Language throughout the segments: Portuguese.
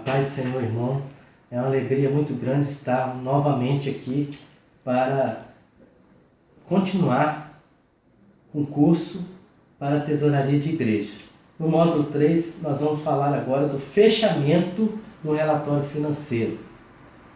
paz do Senhor, irmão. É uma alegria muito grande estar novamente aqui para continuar com o curso para a tesouraria de igreja. No módulo 3, nós vamos falar agora do fechamento do relatório financeiro.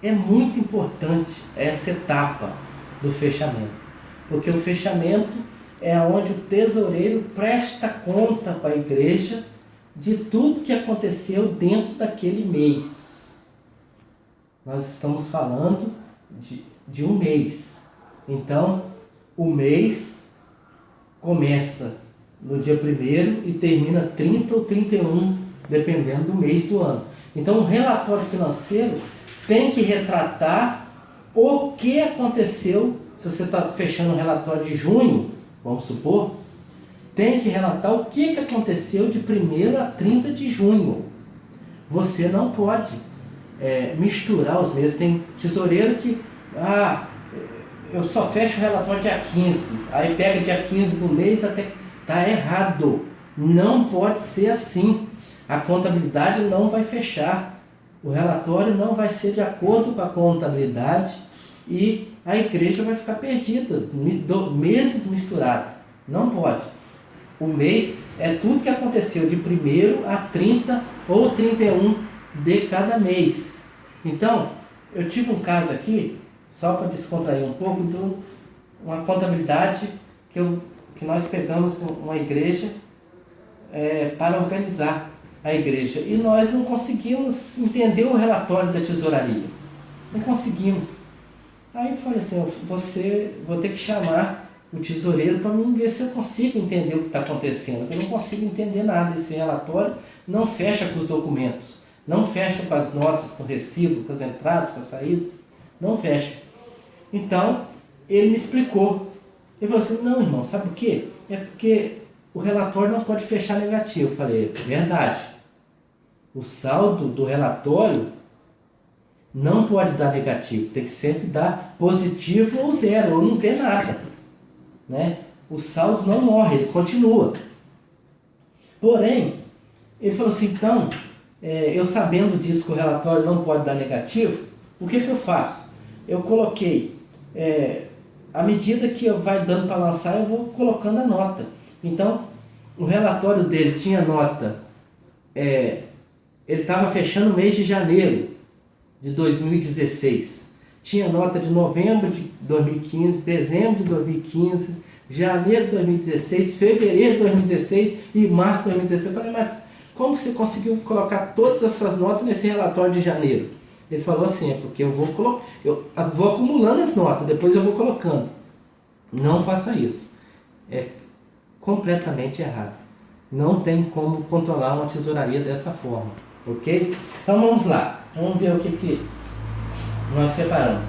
É muito importante essa etapa do fechamento, porque o fechamento é onde o tesoureiro presta conta para a igreja de tudo que aconteceu dentro daquele mês. Nós estamos falando de um mês. Então, o mês começa no dia 1º e termina 30 ou 31, dependendo do mês do ano. Então, o relatório financeiro tem que retratar o que aconteceu. Se você está fechando o relatório de junho, vamos supor, tem que relatar o que aconteceu de 1º a 30 de junho. Você não pode misturar os meses. Tem tesoureiro que, eu só fecho o relatório dia 15, aí pega dia 15 do mês até... Está errado. Não pode ser assim. A contabilidade não vai fechar. O relatório não vai ser de acordo com a contabilidade e a igreja vai ficar perdida. Meses misturados. Não pode. O mês é tudo que aconteceu de 1º a 30 ou 31 de cada mês. Então, eu tive um caso aqui, só para descontrair um pouco, de uma contabilidade que nós pegamos uma igreja para organizar a igreja. E nós não conseguimos entender o relatório da tesouraria. Não conseguimos. Aí eu falei assim, vou ter que chamar o tesoureiro para mim ver se eu consigo entender o que está acontecendo. Eu não consigo entender nada. Esse relatório não fecha com os documentos, não fecha com as notas, com o recibo, com as entradas, com a saída. Não fecha. Então, ele me explicou. Ele falou assim, não, irmão, sabe o quê? É porque o relatório não pode fechar negativo. Eu falei, é verdade. O saldo do relatório não pode dar negativo. Tem que sempre dar positivo ou zero, ou não ter nada. Né? O saldo não morre, ele continua. Porém, ele falou assim, então, eu sabendo disso que o relatório não pode dar negativo, o que eu faço? Eu coloquei... à medida que vai dando para lançar, eu vou colocando a nota. Então, o relatório dele tinha nota, ele estava fechando o mês de janeiro de 2016. Tinha nota de novembro de 2015, dezembro de 2015, janeiro de 2016, fevereiro de 2016 e março de 2016. Eu falei, mas como você conseguiu colocar todas essas notas nesse relatório de janeiro? Ele falou assim, porque eu vou acumulando as notas, depois eu vou colocando. Não faça isso. É completamente errado. Não tem como controlar uma tesouraria dessa forma. Ok? Então vamos lá. Vamos ver o que nós separamos.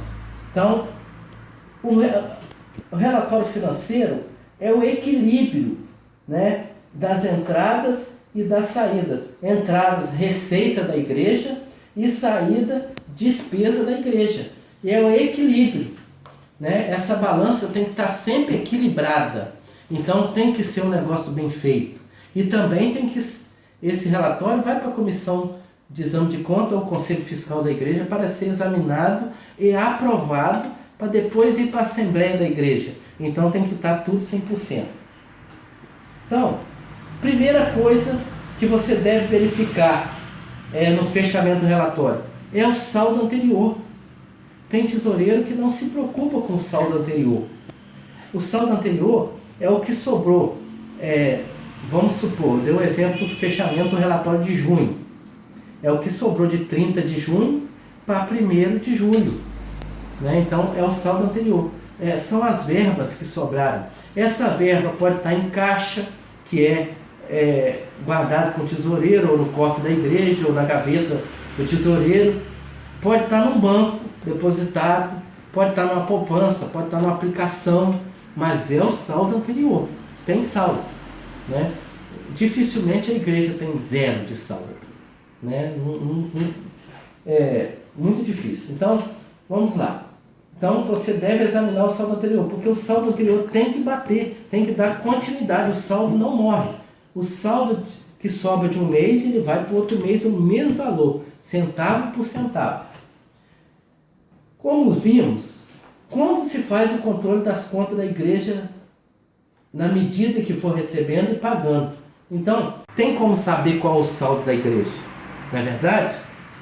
Então, o relatório financeiro é o equilíbrio, né, das entradas e das saídas. Entradas, receita da igreja, e saída, despesa da igreja. E é o equilíbrio, né? Essa balança tem que estar sempre equilibrada. Então tem que ser um negócio bem feito. E também esse relatório vai para a comissão de exame de conta ou conselho fiscal da igreja para ser examinado e aprovado para depois ir para a assembleia da igreja. Então tem que estar tudo 100%. Então, primeira coisa que você deve verificar no fechamento do relatório é o saldo anterior. Tem tesoureiro que não se preocupa com o saldo anterior. O saldo anterior é o que sobrou. Vamos supor, deu o exemplo do fechamento do relatório de junho. É o que sobrou de 30 de junho para 1º de julho. Né? Então é o saldo anterior. São as verbas que sobraram. Essa verba pode estar em caixa, que guardado com o tesoureiro, ou no cofre da igreja, ou na gaveta do tesoureiro. Pode estar num banco depositado, pode estar numa poupança, pode estar numa aplicação, mas é o saldo anterior. Tem saldo. Né? Dificilmente a igreja tem 0 de saldo. Né? É muito difícil. Então, vamos lá. Então, você deve examinar o saldo anterior, porque o saldo anterior tem que bater, tem que dar continuidade, o saldo não morre. O saldo que sobra de um mês, ele vai para o outro mês o mesmo valor. centavo por centavo. Como vimos, quando se faz o controle das contas da igreja na medida que for recebendo e pagando. Então, tem como saber qual é o saldo da igreja, não é verdade?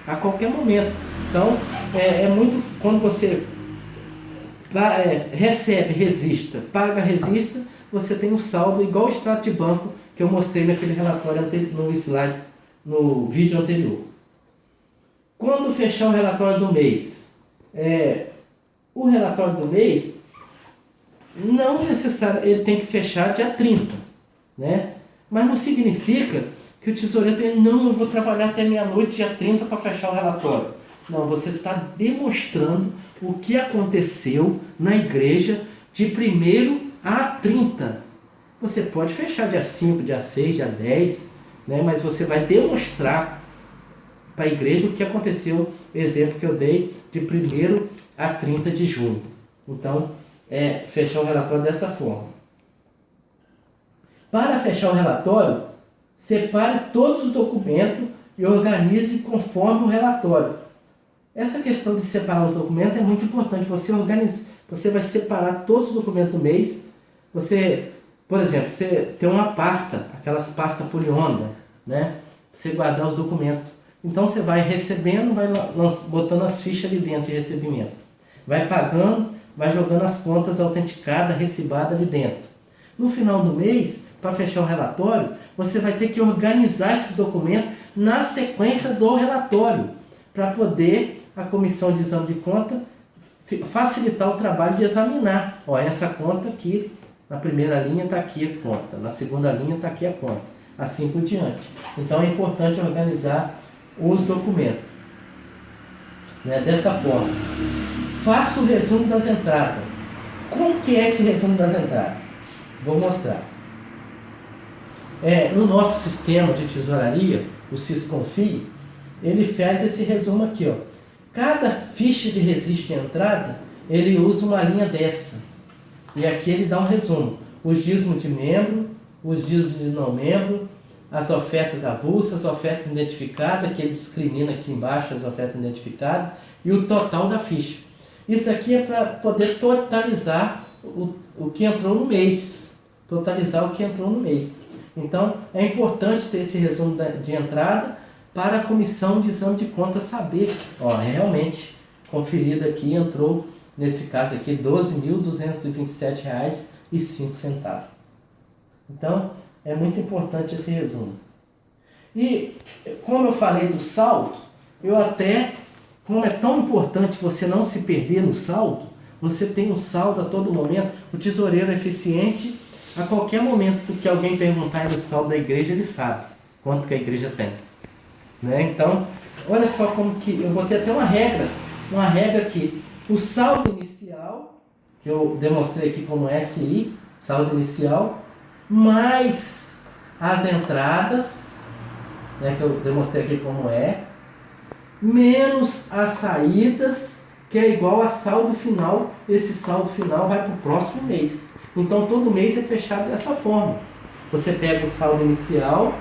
A qualquer momento. Então, é muito quando você recebe, resista, paga, resista, você tem um saldo igual o extrato de banco que eu mostrei naquele relatório no slide, no vídeo anterior. Quando fechar o relatório do mês, o relatório do mês não necessariamente ele tem que fechar dia 30, né? Mas não significa que o tesoureiro tem, não, eu vou trabalhar até meia-noite, dia 30 para fechar o relatório. Não, você está demonstrando o que aconteceu na igreja de 1º a 30. Você pode fechar dia 5, dia 6, dia 10, né? Mas você vai demonstrar para a igreja o que aconteceu, exemplo que eu dei, de 1º a 30 de junho. Então, fechar o relatório dessa forma. Para fechar o relatório, separe todos os documentos e organize conforme o relatório. Essa questão de separar os documentos é muito importante. Você vai separar todos os documentos do mês. Você, por exemplo, você tem uma pasta, aquelas pastas poliônica, né? Você guardar os documentos. Então você vai recebendo, vai botando as fichas ali dentro de recebimento. Vai pagando, vai jogando as contas autenticadas, recibadas ali dentro. No final do mês, para fechar o relatório, você vai ter que organizar esses documentos na sequência do relatório, para poder a comissão de exame de conta facilitar o trabalho de examinar. Ó, essa conta aqui, na primeira linha está aqui a conta, na segunda linha está aqui a conta, assim por diante. Então é importante organizar os documentos, né? Dessa forma. Faça o resumo das entradas. Como que é esse resumo das entradas? Vou mostrar. No nosso sistema de tesouraria, o Sisconfie, ele faz esse resumo aqui, ó. Cada ficha de registro de entrada, ele usa uma linha dessa. E aqui ele dá um resumo. Os dízimos de membro, os dízimos de não membro, as ofertas avulsas, as ofertas identificadas, que ele discrimina aqui embaixo as ofertas identificadas, e o total da ficha. Isso aqui é para poder totalizar o que entrou no mês. Totalizar o que entrou no mês. Então, é importante ter esse resumo de entrada para a comissão de exame de contas saber, realmente, conferido aqui, entrou, nesse caso aqui, R$ 12.227,05. Então, é muito importante esse resumo. E, como eu falei do saldo, como é tão importante você não se perder no saldo, você tem um saldo a todo momento, o tesoureiro é eficiente, a qualquer momento que alguém perguntar no saldo da igreja, ele sabe quanto que a igreja tem. Né? Então, olha só como que eu botei até uma regra aqui. O saldo inicial, que eu demonstrei aqui como SI, saldo inicial, mais as entradas, né, que eu demonstrei aqui como menos as saídas, que é igual a saldo final. Esse saldo final vai para o próximo mês. Então, todo mês é fechado dessa forma. Você pega o saldo inicial,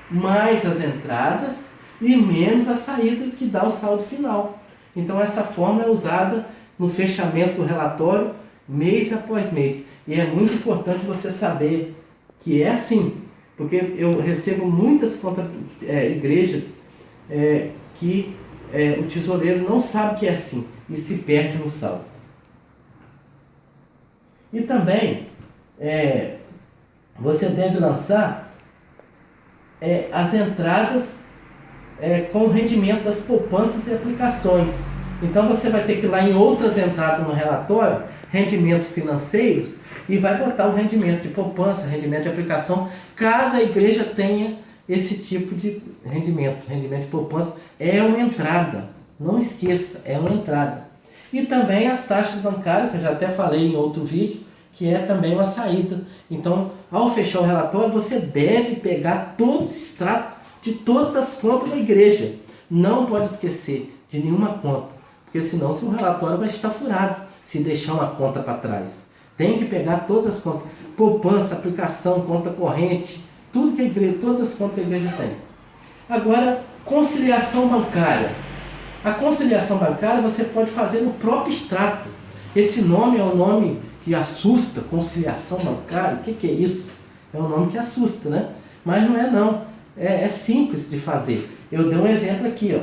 mais as entradas e menos a saída, que dá o saldo final. Então, essa forma é usada no fechamento do relatório, mês após mês. E é muito importante você saber que é assim, porque eu recebo muitas igrejas que o tesoureiro não sabe que é assim e se perde no saldo. E também você deve lançar as entradas com o rendimento das poupanças e aplicações. Então você vai ter que ir lá em outras entradas no relatório, rendimentos financeiros, e vai botar o rendimento de poupança, rendimento de aplicação, caso a igreja tenha esse tipo de rendimento. Rendimento de poupança é uma entrada, não esqueça, é uma entrada. E também as taxas bancárias, que eu já até falei em outro vídeo, que é também uma saída. Então, ao fechar o relatório, você deve pegar todos os extratos de todas as contas da igreja. Não pode esquecer de nenhuma conta, porque senão seu relatório vai estar furado se deixar uma conta para trás. Tem que pegar todas as contas, poupança, aplicação, conta corrente, tudo que a igreja, todas as contas que a igreja tem. Agora, Conciliação bancária. A conciliação bancária você pode fazer no próprio extrato. Esse nome é um nome que assusta, conciliação bancária. O que é isso? É um nome que assusta, né? Mas não é não. É simples de fazer. Eu dei um exemplo aqui, ó.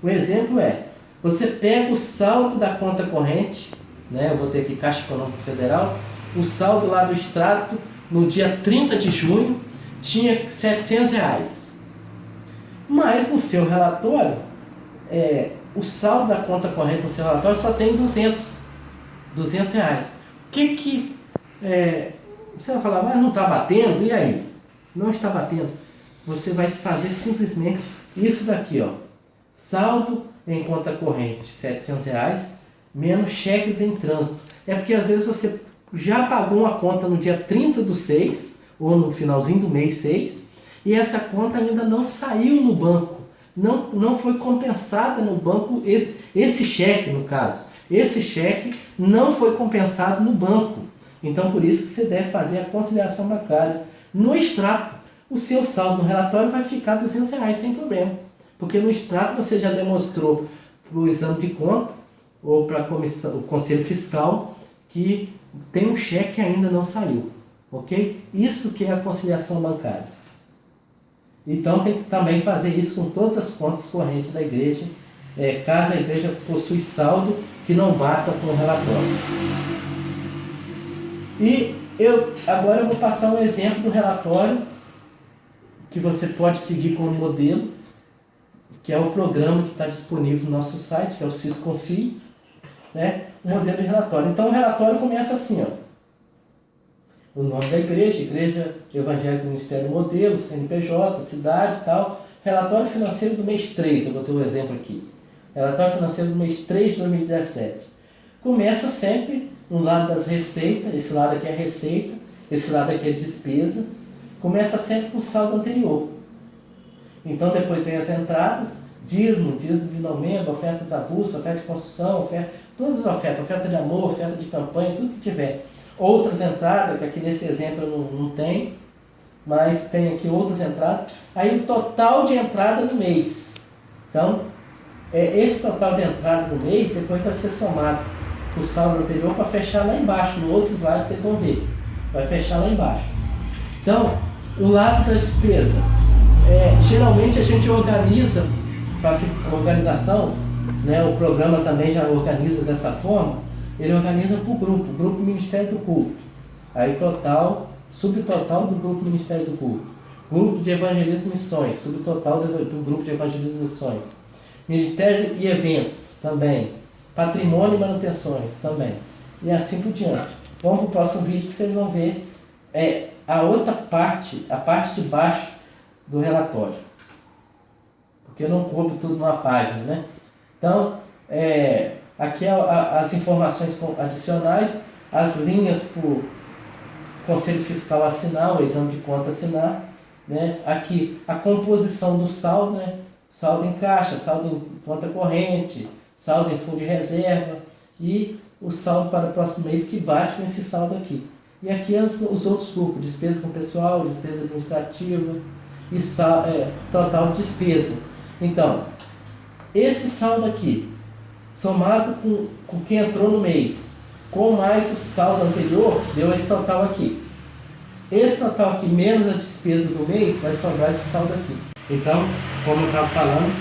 O exemplo é, você pega o saldo da conta corrente, né? Eu vou ter aqui Caixa Econômica Federal, o saldo lá do extrato, no dia 30 de junho, tinha R$700. Mas no seu relatório, o saldo da conta corrente no seu relatório só tem R$200. Você vai falar, mas não está batendo? E aí? Não está batendo. Você vai fazer simplesmente isso daqui, ó. Saldo em conta corrente, R$700, menos cheques em trânsito. É porque às vezes você já pagou uma conta no dia 30/6, ou no finalzinho do mês 6, e essa conta ainda não saiu no banco. Não foi compensada no banco, esse cheque no caso. Esse cheque não foi compensado no banco. Então por isso que você deve fazer a conciliação bancária. No extrato, o seu saldo no relatório vai ficar R$200 sem problema. Porque no extrato você já demonstrou para o exame de conta ou para o Conselho Fiscal que tem um cheque que ainda não saiu. Ok? Isso que é a conciliação bancária. Então tem que também fazer isso com todas as contas correntes da igreja, caso a igreja possui saldo que não bata com o relatório. E agora eu vou passar um exemplo do relatório que você pode seguir como modelo, que é o programa que está disponível no nosso site, que é o Sisconfie, né? O modelo de relatório. Então o relatório começa assim, ó. O nome da igreja, Igreja Evangélica do Ministério Modelo, CNPJ, cidade e tal. Relatório financeiro do mês 3, eu vou ter um exemplo aqui. Relatório financeiro do mês 3 de 2017. Começa sempre no lado das receitas, esse lado aqui é receita, esse lado aqui é despesa. Começa sempre com o saldo anterior. Então depois vem as entradas, dízimo de novembro, ofertas avulsas, oferta de construção, todas as ofertas, oferta de amor, oferta de campanha, tudo que tiver. Outras entradas, que aqui nesse exemplo não tem, mas tem aqui outras entradas. Aí o total de entrada do mês. Então, esse total de entrada do mês depois vai ser somado com o saldo anterior para fechar lá embaixo. No outro slide vocês vão ver. Vai fechar lá embaixo. Então, o lado da despesa. Geralmente a gente organiza, para organização, né, o programa também já organiza dessa forma. Ele organiza por grupo Ministério do Culto. Aí total, subtotal do grupo Ministério do Culto. Grupo de Evangelismo e Missões, subtotal do grupo de Evangelismo e Missões. Ministério e Eventos, também. Patrimônio e Manutenções, também. E assim por diante. Vamos para o próximo vídeo que vocês vão ver a outra parte, a parte de baixo do relatório. Porque eu não coube tudo numa página, né? Então, aqui as informações adicionais, as linhas para o Conselho Fiscal assinar, o exame de conta assinar, né? Aqui a composição do saldo, né? Saldo em caixa, saldo em conta corrente, saldo em fundo de reserva e o saldo para o próximo mês que bate com esse saldo aqui. E aqui os outros grupos, despesa com pessoal, despesa administrativa e total de despesa. Então, esse saldo aqui, somado com o que entrou no mês, com mais o saldo anterior, deu esse total aqui. Esse total aqui, menos a despesa do mês, vai sobrar esse saldo aqui. Então, como eu estava falando,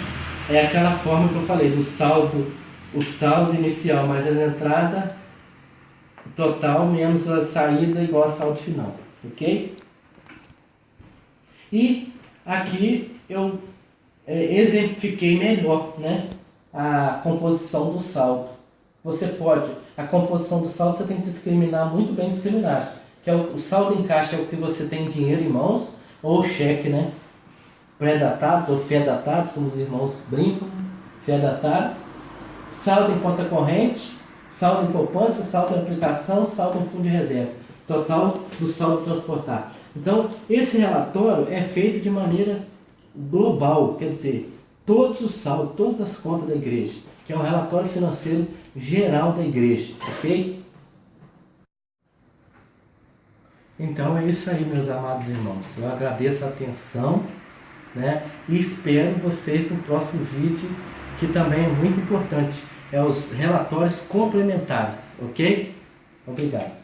é aquela forma que eu falei, do saldo, o saldo inicial mais a entrada total, menos a saída igual a saldo final. Ok? E aqui eu exemplifiquei melhor, né, a composição do saldo. A composição do saldo você tem que discriminar muito bem discriminado, que é o saldo em caixa é o que você tem dinheiro em mãos, ou cheque, né, pré-datados ou fé-datados, como os irmãos brincam, fé-datados. Saldo em conta corrente, saldo em poupança, saldo em aplicação, saldo em fundo de reserva. Total do saldo transportar. Então, esse relatório é feito de maneira global, quer dizer, todos os saldos, todas as contas da igreja, que é o relatório financeiro geral da igreja, ok? Então é isso aí, meus amados irmãos. Eu agradeço a atenção né? E espero vocês no próximo vídeo, que também é muito importante, é os relatórios complementares, ok? Obrigado.